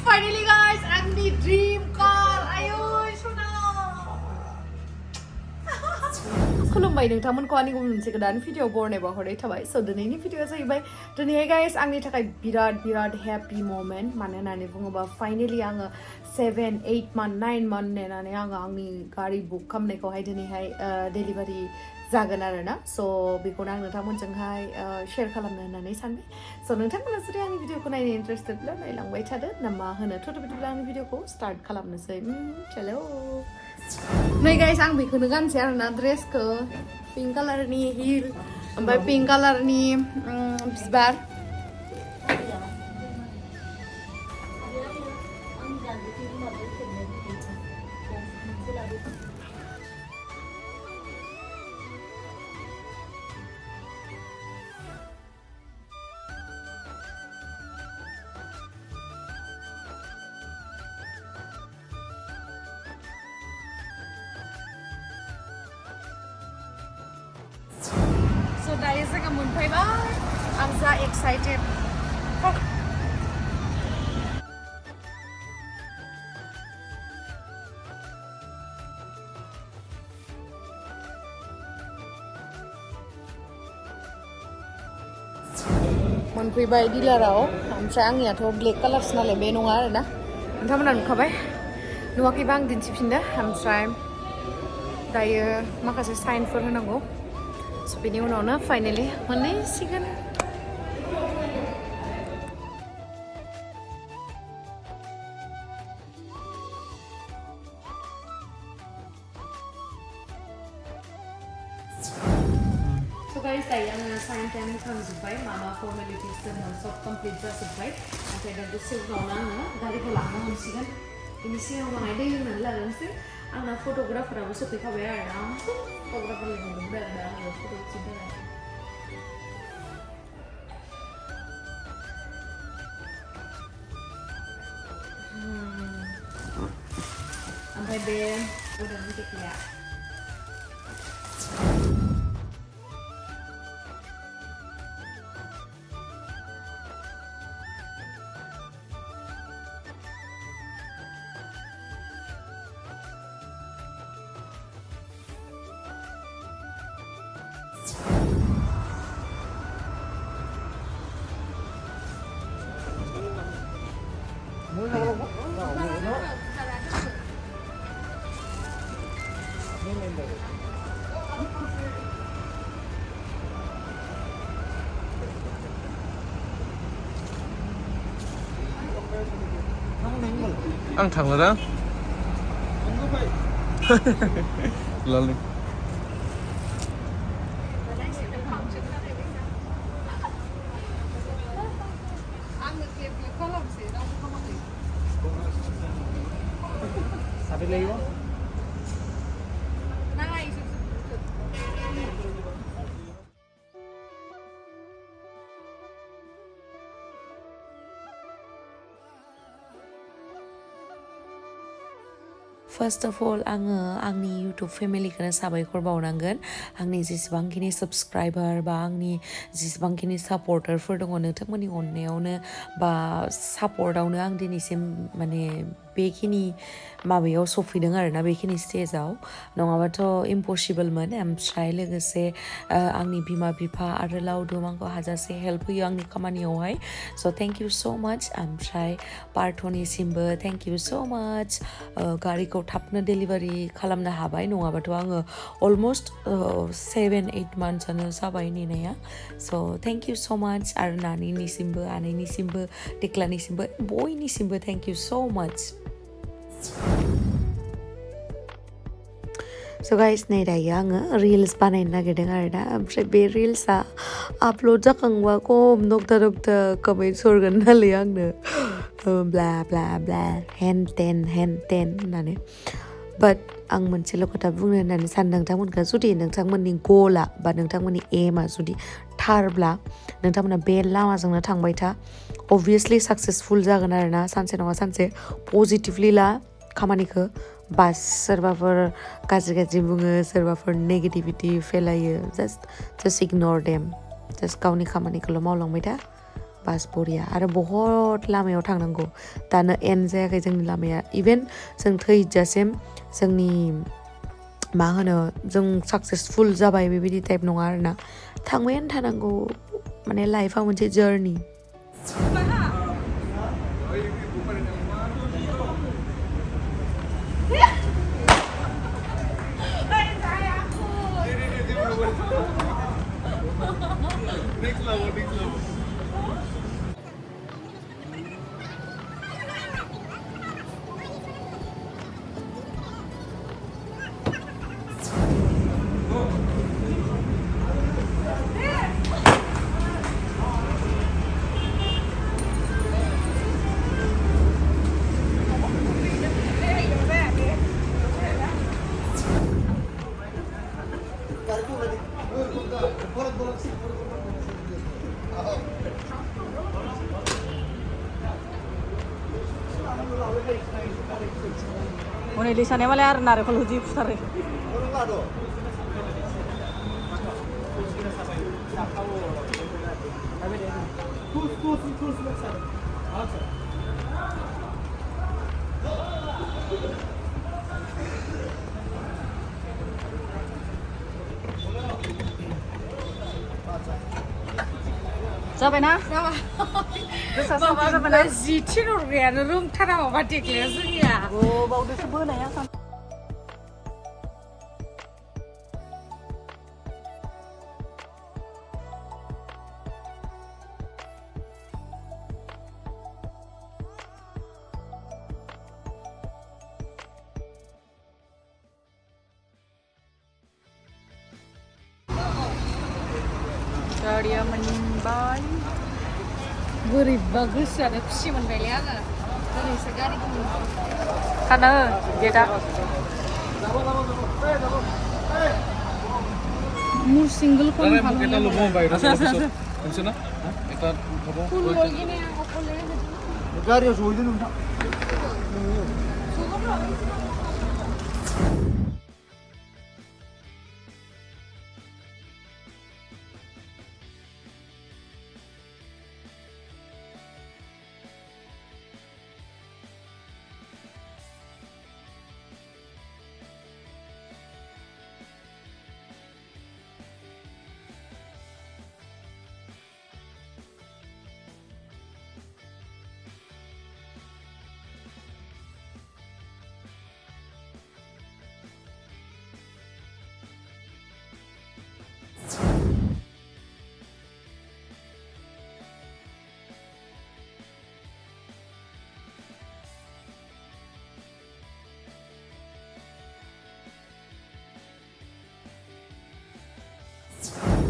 Finally guys, angni dream car. Ayoy, hwnna. Khulumbai nonthangmonखौ आंनि गुबुन मोनसे गोदान भिडिअ बरनायबा हरनाय थाबाय स दिनैनि भिडिअआ जाहैबाय दिनैहाय गाइस आंनि थाखाय बिराद हेपि मोमेन्ट मानो होननानै बुङोबा फाइनाली आङो 7-8 month 9 month नेनानै आङो आंनि गारि बुक खालामनायखौहाय दिनैहाय डेलिभारि जागोन आरोना स बेखौनो आं नोंथांमोनजोंहाय शेयार खालामनो होननानै सानबाय स नोंथांमोना जुदि आंनि भिडिअखौ नायनो इन्टारेस्टेडब्ला नायलांबाय थादो ना मा होनो थ' बिदिब्ला आंनि भिडिअखौ स्टार्ट खालामनोसै चलो नै गाइस आं बेखौनो गानसै आरोना ड्रेसखौ पिंक कालारनि हिल ओमफ्राय पिंक कालारनि बिबार So dayo जोङो मोनफैबाय आं जा एक्साइटेड मोनफैबाय डिलाराव ओमफ्राय आंनियाथ' ब्लेक कालारसो नालाय बे नङा आरोना नोंथांमोना नुखाबाय नुवाखैबा आं दिन्थिफिनदो ओमफ्राय दायो माखासे साइनफोर होनांगौ So बेनि उनावनो फाइनाली मोनहैसिगोन So guys दायो आङो साइन टाइम होखांजोब्बाय मा फर्मेलिटिस दंमोन सब कमप्लिट जाजोब्बाय ओमफ्राय दा दसे उनावनो आङो गारिखौ लांनो हमसिगोन बेनि सिगाङाव आं दै लोंनानै लाग्रोनोसै आंना फट'ग्राफाराबो सफैखाबाय आरोना फट'ग्राफार लिंहरदोंमोन आरोना आङो फट' खिन्थिनो थाखाय ओमफ्राय बे उदांनि टेक्निकआ Ăn thẳng rồi đó. Lên đi. Sao biết ly quá? First of all, आङो आंनि YouTube फेमिलिखौनो साबायखर बावनांगोन आंनि जेसेबांखिनि साबस्क्राइबार बा आंनि जेसेबांखिनि सापर्टारफोर दङ नोंथांमोननि अननायावनो बा सापर्टआवनो आं दिनैसिम माने बेखिनि माबायाव सफैदों आरोना बेखिनि स्टेजाव नङाबाथ' इम्पसिबलमोन ओमफ्राय लोगोसे आंनि बिमा बिफा आरो लावदुम आंखौ हाजासे हेल्प होयो आंनि खामानियावहाय स' थेंक इउ स' माच ओमफ्राय पार्थनिसिमबो थेंक इउ स' माच गारिखौ थाबनो डेलिभारि खालामनो हाबाय नङाबाथ' आङो अलमस्ट 7-8 monthsआनो जाबाय नेनाया स' थेंक इउ स' माच आरो नानिनिसिमबो आनैनिसिमबो टेक्लानिसिमबो बयनिसिमबो थेंक इउ स' माच So guys नै दायो आङो रिल्स बानायनो नागिरदों आरोना ओमफ्राय बे रिल्सआ आपल'ड जाखांबा खम नगथा कमेन्ट हरगोन नालाय आंनो ब्ला ब्ला ब्ला हेन टेन होननानै बाट आं मोनसेल' खोथा बुंनो होननानै सानो नोंथांमोनखौ जुदि नोंथांमोननि गलआ बा नोंथांमोननि एमआ जुदि थारब्ला नोंथांमोना बे लामाजोंनो थांबाय था अबभियासलि साक्सेसफुल जागोन आरोना सानसे नङा सानसे पजिटिभलि ला खामानिखौ बास सोरबाफोर गाज्रि बुङो सोरबाफोर negativity फैलायो just ignore them just गावनि खामानिखौल' मावलांबाय था बास बरिया आरो बहुत लामायाव थांनांगौ दानो एन्ड जायाखै जोंनि लामाया इभेन जों थैजासिम जोंनि मा होनो जों साक्सेसफुल जाबाय बेबायदि टाइप नङा आरोना थांबायानो थानांगौ माने लाइफआ मोनसे journey Ini lisannya malah arnar kalau di pusar. Siapa na? Siapa? Mama zitin orang rum thara mama dekle zuya. Oh, bau dia sebenarnya kan. Thailand Mwnfwibai. Boibw bagus ada psi mwnbai aja. Dari segari kamu. Karena dia tak. Mu single kon Karena kita lu mwmbai rasa besok. Bisa na? Kita apa? Full gini aku boleh. Negara yang sudah nunda.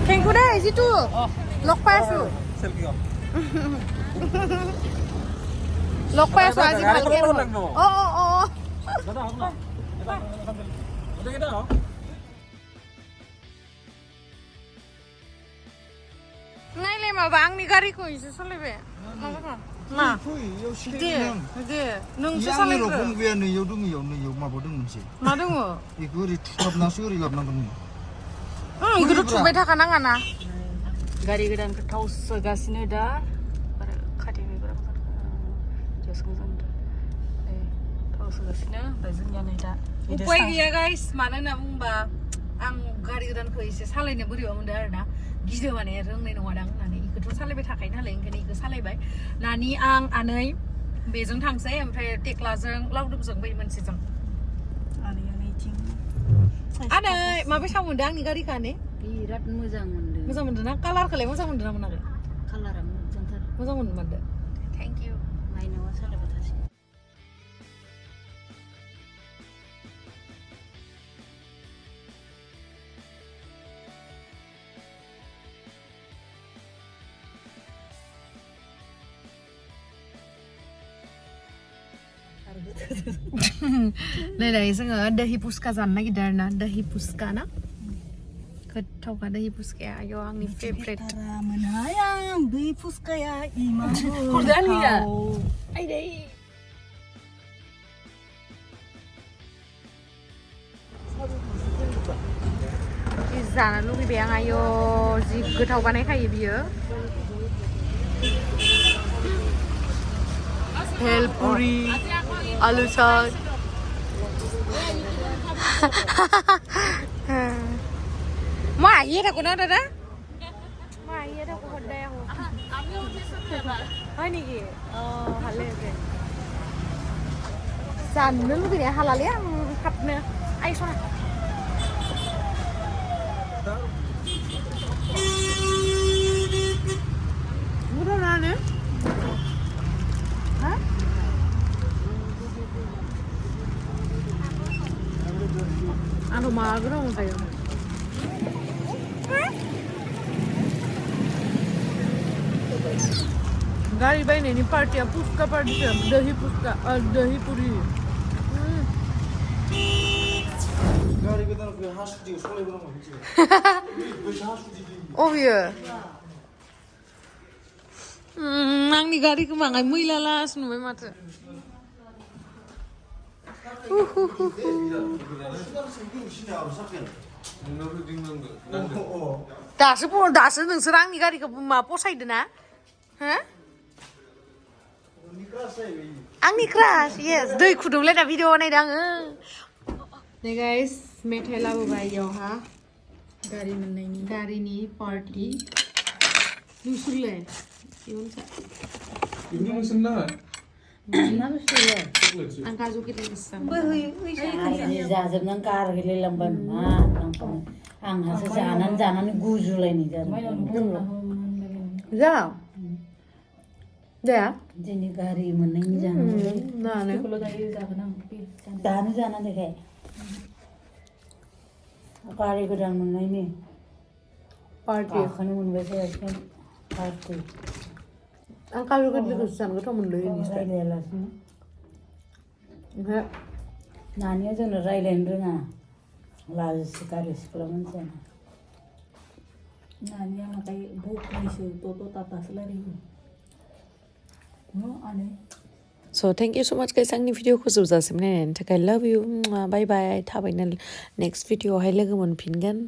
Kengku deh situ. Lok pasu. Lok pasu aja balik. Oh. Ngai le ma bang ni gari ko isu solebe. Ma. Deh. Nung su solebe. Ma dungo. Guru coba dah kanang ana. Gari gedan ketau segasini dah. Kadimi berapa? Just ngezon dah. Tahu segasini, bazenya nih dah. Upai ya guys, mana namung ba, ang gari gedan ko isi salai ne buri amun dah na. Gide mana rong ne nwadang nani ikut salai be thakai na leng kini ikut salai bai. Nani ang anai bezong tangsai ampai teklazeng laudum zeng bai mansi zeng. Ada yang mijing. Ada, mabe sama undang nih gari kane? Birat mwjangwinw. Mwjangwinw na kalar kale mwjangwinw na mana? Kalar mwjang Thar. Mwjangwinw mana? Thank you. Naina wasala batasi. Nah, जोङो dahi puska जानो नागिरदों आरोना dahi puska ना गोथावखा dahi puska आयो आंनि favourite Menayang beli puskaya iman. Hurdan ya ai dai जानो लुगैबाय आं आयो जि गोथाव बानायखायो बियो भेलपुरी आलु साग মই আহিয়ে থাকো ন দাদা মই আহিয়ে থাকো সদায় আহো হয় নেকি ভালে আছে জানো লুগैनाया हालालै आं थाबनो आइ सना बुरनानो हा आरो माग्रो मोनखायो गाड़ी बायनायनि पार्टिया पुचका पार्टिसो दही पुचका दही पुरी गारि गोदान फैयो हासुदियाव सलायबोनांगौ मिथियो अबेयो आंनि गारिखौ बाङाय मैला लास नुबाय माथो दासो नोंसोर आंनि गारिखौ मा फसायदो ना हो आंनि क्रास येस दै फुदुंलायना भिडिअ बानायदों आङो नै गाइस मेथाइ लाबोबाय इयावहा गारिनि पार्टि नोंसोरलाय आं काजु किटि जाजोबनानै गारहैलायलांबाय मा आंहासो जानानै गुजुलायनाय जादों जा जाया दिनै गारि मोननायनि जानांगौ दानो जाना देखाय गारि गोदान मोननायनि पार्टि गाखोनो मोनबायसो पार्टि आं काजु किटिखौसो जानो गोथाव मोनदों रायलायालासिनो ओमफ्राय नानिया जोंनो रायलायनो रोङा लाजिसो गारि सिख्ला मानसियानो नानिया माथाय भुकनिसो ट' टाटासो रायलायो So thank you so much guys आंनि भिडिअखौ जोबजासिम नायनायनि थाखाय love you bye bye थाबैनो next भिडिअआवहाय लोगो मोनफिनगोन